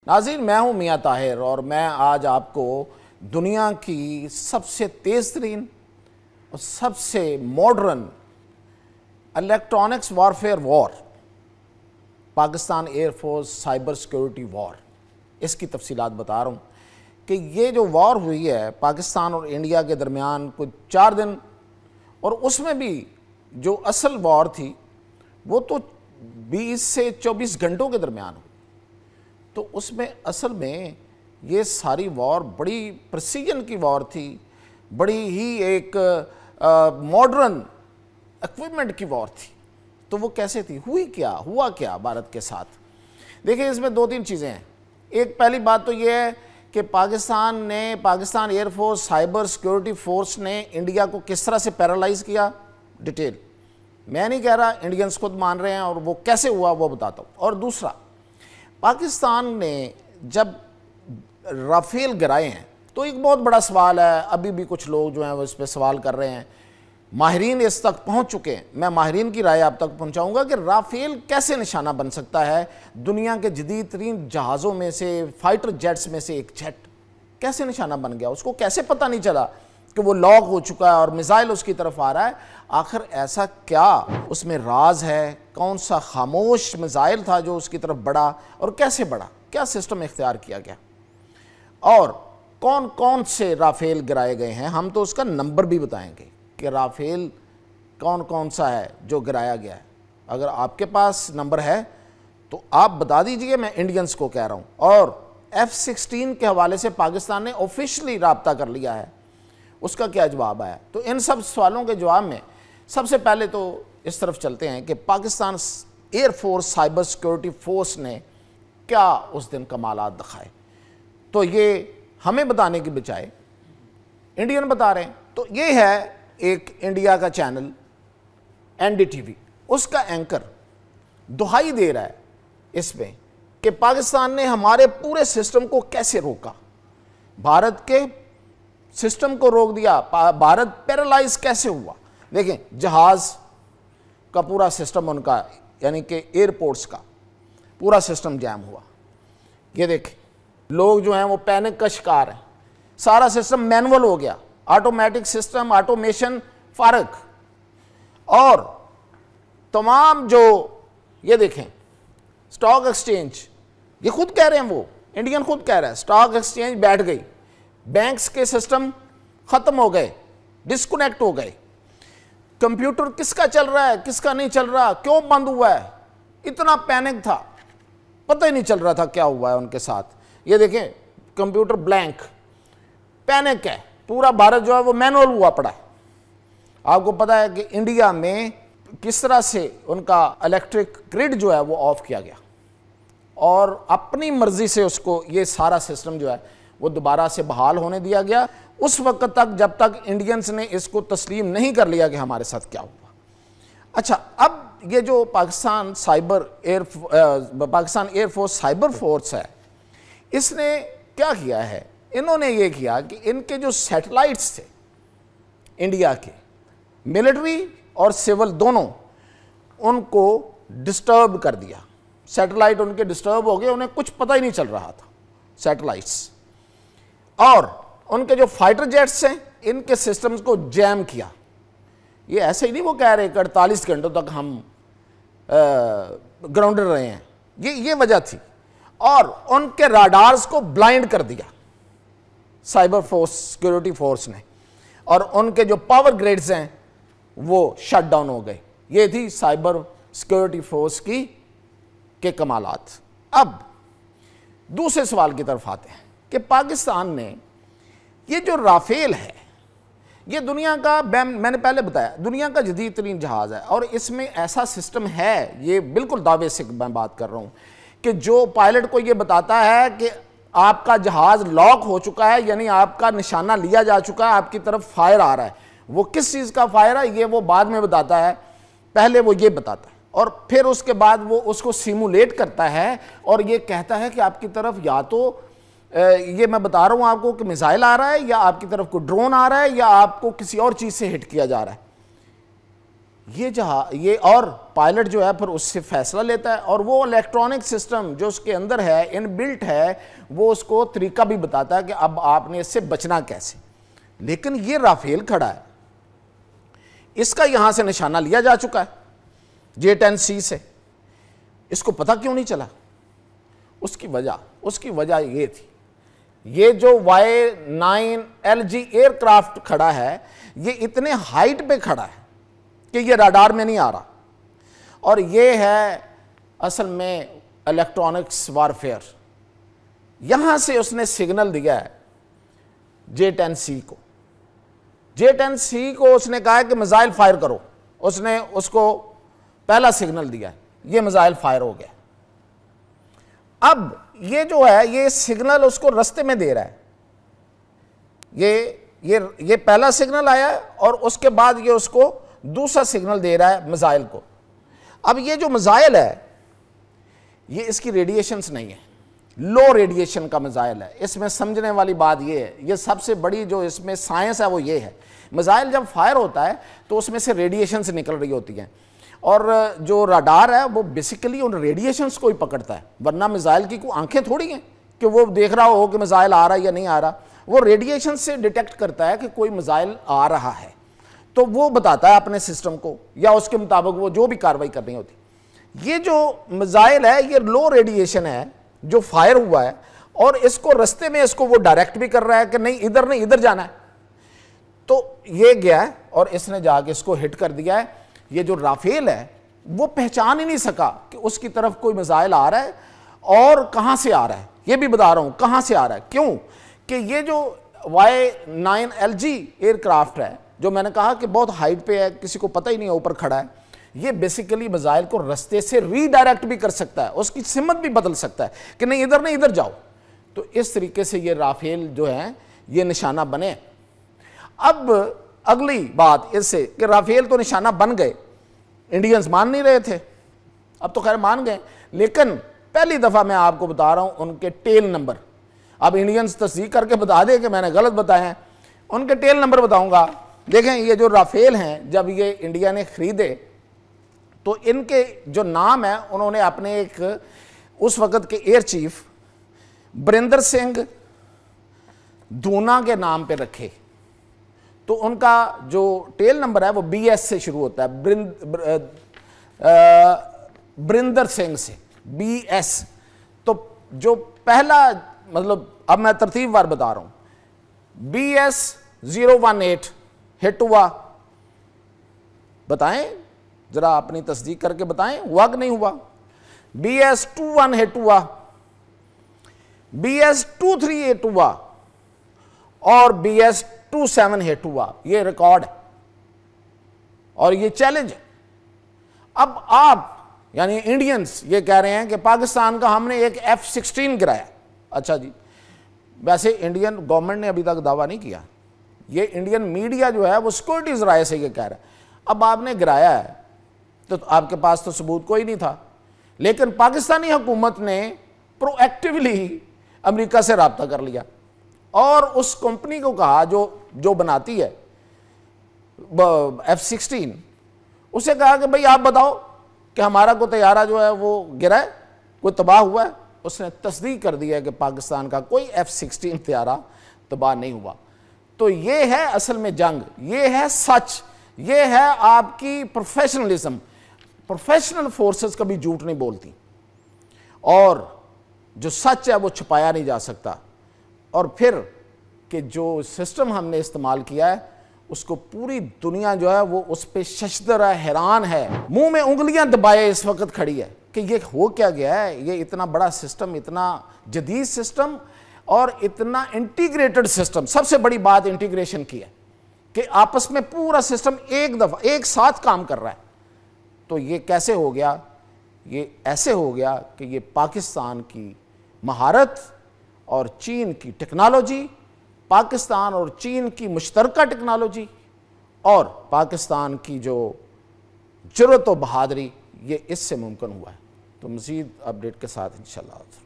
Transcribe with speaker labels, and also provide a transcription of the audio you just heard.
Speaker 1: नाज़रीन, मैं हूं मियां ताहिर और मैं आज आपको दुनिया की सबसे तेज़ तरीन और सबसे modern electronics warfare war, Pakistan air force cyber security war, इसकी तफसीलात बता रहा हूँ कि ये जो वॉर हुई है पाकिस्तान और इंडिया के दरमियान कुछ 4 दिन, और उसमें भी जो असल वॉर थी वो तो 20 से 24 घंटों के दरमियान हुई। तो उसमें असल में ये सारी वॉर बड़ी प्रिसीजन की वॉर थी, बड़ी ही एक मॉडर्न इक्विपमेंट की वॉर थी। तो वो कैसे थी, हुआ क्या भारत के साथ? देखिए, इसमें 2-3 चीज़ें हैं। एक पहली बात तो ये है कि Pakistan air force cyber security force ने इंडिया को किस तरह से पैरालाइज किया, डिटेल मैं नहीं कह रहा, इंडियंस खुद मान रहे हैं, और वो कैसे हुआ वो बताता हूँ। और दूसरा, पाकिस्तान ने जब राफेल गिराए हैं तो एक बहुत बड़ा सवाल है, अभी भी कुछ लोग जो हैं वो इस पर सवाल कर रहे हैं, माहिरीन इस तक पहुंच चुके हैं, मैं माहिरीन की राय आप तक पहुंचाऊंगा कि राफेल कैसे निशाना बन सकता है दुनिया के जदीद तरीन जहाज़ों में से, फाइटर जेट्स में से एक जेट कैसे निशाना बन गया, उसको कैसे पता नहीं चला कि वो लॉक हो चुका है और मिसाइल उसकी तरफ आ रहा है। आखिर ऐसा क्या उसमें राज है, कौन सा खामोश मिसाइल था जो उसकी तरफ बढ़ा और कैसे बढ़ा, क्या सिस्टम इख्तियार किया गया, और कौन कौन से राफेल गिराए गए हैं। हम तो उसका नंबर भी बताएंगे कि राफेल कौन कौन सा है जो गिराया गया है। अगर आपके पास नंबर है तो आप बता दीजिए, मैं इंडियंस को कह रहा हूँ। और F-16 के हवाले से पाकिस्तान ने ऑफिशियली राब्ता कर लिया है, उसका क्या जवाब आया। तो इन सब सवालों के जवाब में सबसे पहले तो इस तरफ चलते हैं कि Pakistan air force cyber security force ने क्या उस दिन कमालात दिखाए। तो ये हमें बताने की बजाय इंडियन बता रहे हैं। तो ये है एक इंडिया का चैनल NDTV, उसका एंकर दुहाई दे रहा है इसमें कि पाकिस्तान ने हमारे पूरे सिस्टम को कैसे रोका, भारत के सिस्टम को रोक दिया, भारत पैरालाइज कैसे हुआ। देखें, जहाज़ का पूरा सिस्टम उनका, यानी कि एयरपोर्ट्स का पूरा सिस्टम जैम हुआ। ये देखें, लोग जो हैं वो पैनिक का शिकार हैं, सारा सिस्टम मैनुअल हो गया, ऑटोमेटिक सिस्टम, ऑटोमेशन फारक। और तमाम जो ये देखें स्टॉक एक्सचेंज, ये खुद कह रहे हैं, वो इंडियन खुद कह रहा है, स्टॉक एक्सचेंज बैठ गई, बैंक्स के सिस्टम खत्म हो गए, डिस्कनेक्ट हो गए, कंप्यूटर किसका चल रहा है किसका नहीं चल रहा, क्यों बंद हुआ है, इतना पैनिक था, पता ही नहीं चल रहा था क्या हुआ है उनके साथ। ये देखें, कंप्यूटर ब्लैंक, पैनिक है, पूरा भारत जो है वो मैनुअल हुआ पड़ा है। आपको पता है कि इंडिया में किस तरह से उनका इलेक्ट्रिक ग्रिड जो है वो ऑफ किया गया और अपनी मर्जी से उसको, ये सारा सिस्टम जो है वो दोबारा से बहाल होने दिया गया, उस वक्त तक जब तक इंडियंस ने इसको तस्लीम नहीं कर लिया कि हमारे साथ क्या हुआ। अच्छा, अब ये जो पाकिस्तान एयरफोर्स साइबर फोर्स है, इसने क्या किया है, इन्होंने ये किया कि इनके जो सैटेलाइट्स थे इंडिया के, मिलिट्री और सिविल दोनों, उनको डिस्टर्ब कर दिया। सैटेलाइट उनके डिस्टर्ब हो गए, उन्हें कुछ पता ही नहीं चल रहा था सैटेलाइट्स। और उनके जो फाइटर जेट्स हैं, इनके सिस्टम्स को जैम किया। ये ऐसे ही नहीं वो कह रहे कि 48 घंटों तक हम ग्राउंडेड रहे हैं, ये वजह थी। और उनके राडार्स को ब्लाइंड कर दिया साइबर फोर्स सिक्योरिटी फोर्स ने, और उनके जो पावर ग्रिड्स हैं वो शट डाउन हो गए। ये थी साइबर सिक्योरिटी फोर्स के कमालात। अब दूसरे सवाल की तरफ आते हैं कि पाकिस्तान ने ये जो राफेल है, ये दुनिया का, मैंने पहले बताया, दुनिया का जदीद तरीन जहाज़ है, और इसमें ऐसा सिस्टम है, ये बिल्कुल दावे से मैं बात कर रहा हूँ, कि जो पायलट को ये बताता है कि आपका जहाज़ लॉक हो चुका है, यानी आपका निशाना लिया जा चुका है, आपकी तरफ फायर आ रहा है। वो किस चीज़ का फायर है ये वो बाद में बताता है, पहले वो ये बताता है, और फिर उसके बाद वो उसको सिमुलेट करता है और ये कहता है कि आपकी तरफ या तो ये मैं बता रहा हूँ आपको कि मिसाइल आ रहा है, या आपकी तरफ को ड्रोन आ रहा है, या आपको किसी और चीज़ से हिट किया जा रहा है। ये और पायलट जो है फिर उससे फैसला लेता है, और वो इलेक्ट्रॉनिक सिस्टम जो उसके अंदर है, इनबिल्ट है, वो उसको तरीका भी बताता है कि अब आपने इससे बचना कैसे। लेकिन ये राफेल खड़ा है, इसका यहां से निशाना लिया जा चुका है J-10C से, इसको पता क्यों नहीं चला? उसकी वजह ये थी, ये जो Y-9LG एयरक्राफ्ट खड़ा है, ये इतने हाइट पे खड़ा है कि ये रडार में नहीं आ रहा, और ये है असल में इलेक्ट्रॉनिक्स वारफेयर। यहां से उसने सिग्नल दिया है J-10C को। J-10C को उसने कहा है कि मिसाइल फायर करो, उसने उसको पहला सिग्नल दिया है, ये मिसाइल फायर हो गया। अब ये जो है, ये सिग्नल उसको रास्ते में दे रहा है, ये पहला सिग्नल आया है, और उसके बाद ये उसको दूसरा सिग्नल दे रहा है मिसाइल को। अब ये जो मिसाइल है, ये इसकी रेडिएशंस नहीं है, लो रेडिएशन का मिसाइल है। इसमें समझने वाली बात ये है, ये सबसे बड़ी जो इसमें साइंस है वो ये है, मिसाइल जब फायर होता है तो उसमें से रेडिएशंस निकल रही होती हैं, और जो रडार है वो बेसिकली उन रेडिएशंस को ही पकड़ता है, वरना मिसाइल की कोई आंखें थोड़ी हैं कि वो देख रहा हो कि मिसाइल आ रहा है या नहीं आ रहा। वो रेडिएशन से डिटेक्ट करता है कि कोई मिसाइल आ रहा है, तो वो बताता है अपने सिस्टम को, या उसके मुताबिक वो जो भी कार्रवाई करनी होती। ये जो मिसाइल है ये लो रेडिएशन है जो फायर हुआ है, और इसको रास्ते में इसको वो डायरेक्ट भी कर रहा है कि नहीं इधर नहीं इधर जाना है। तो ये गया है और इसने जाके इसको हिट कर दिया है। ये जो राफेल है वो पहचान ही नहीं सका कि उसकी तरफ कोई मिसाइल आ रहा है और कहां से आ रहा है। ये भी बता रहा हूं कहां से आ रहा है, क्यों कि ये जो Y-9LG एयरक्राफ्ट है, जो मैंने कहा कि बहुत हाइट पे है, किसी को पता ही नहीं है ऊपर खड़ा है, ये बेसिकली मिसाइल को रास्ते से रीडायरेक्ट भी कर सकता है, उसकी सिमत भी बदल सकता है कि नहीं इधर जाओ। तो इस तरीके से ये राफेल जो है ये निशाना बने। अब अगली बात इससे कि राफेल तो निशाना बन गए, इंडियंस मान नहीं रहे थे, अब तो खैर मान गए, लेकिन पहली दफा मैं आपको बता रहा हूं उनके टेल नंबर। अब इंडियंस तस्दीक करके बता दें कि मैंने गलत बताए हैं, उनके टेल नंबर बताऊंगा। देखें ये जो राफेल हैं, जब ये इंडिया ने खरीदे तो इनके जो नाम है उन्होंने अपने एक उस वक्त के एयर चीफ बरिंदर सिंह धूना के नाम पे रखे। तो उनका जो टेल नंबर है वो BS से शुरू होता है, बरिंदर सिंह से BS। तो जो पहला मतलब अब मैं तरतीब वार बता रहा हूं, BS-018 हिट हुआ, बताएं जरा अपनी तस्दीक करके बताएं हुआ कि नहीं हुआ। BS-21 हिट हुआ, BS-23 हिट हुआ, और BS-27 हिट हुआ। ये रिकॉर्ड है और ये चैलेंज है। अब आप यानी इंडियंस ये कह रहे हैं कि पाकिस्तान का हमने एक F-16 गिराया। अच्छा जी, वैसे इंडियन गवर्नमेंट ने अभी तक दावा नहीं किया, ये इंडियन मीडिया जो है वो सिक्योरिटी ज़राए से ये कह रहा है। अब आपने गिराया है तो आपके पास तो सबूत कोई नहीं था, लेकिन पाकिस्तानी हुकूमत ने प्रोएक्टिवली अमेरिका से रब्ता कर लिया और उस कंपनी को कहा जो बनाती है F-16, उसे कहा कि भाई आप बताओ कि हमारा कोई तैयारा जो है वो गिरा है, कोई तबाह हुआ है। उसने तस्दीक कर दिया कि पाकिस्तान का कोई F-16 तैयारा तबाह नहीं हुआ। तो ये है असल में जंग, ये है सच, ये है आपकी प्रोफेशनलिज्म। प्रोफेशनल फोर्सेस कभी झूठ नहीं बोलती, और जो सच है वो छुपाया नहीं जा सकता। और फिर कि जो सिस्टम हमने इस्तेमाल किया है उसको पूरी दुनिया जो है वो उस पर शशदर है, हैरान है, मुंह में उंगलियां दबाए इस वक्त खड़ी है कि ये हो क्या गया है। ये इतना बड़ा सिस्टम, इतना जदीद सिस्टम और इतना इंटीग्रेटेड सिस्टम। सबसे बड़ी बात इंटीग्रेशन की है कि आपस में पूरा सिस्टम एक दफा एक साथ काम कर रहा है। तो ये कैसे हो गया? ये ऐसे हो गया कि ये पाकिस्तान की महारत और चीन की टेक्नोलॉजी, पाकिस्तान और चीन की मुश्तरका टेक्नोलॉजी और पाकिस्तान की जो जुर्रत और बहादुरी, ये इससे मुमकिन हुआ है। तो मज़ीद अपडेट के साथ इंशाअल्लाह।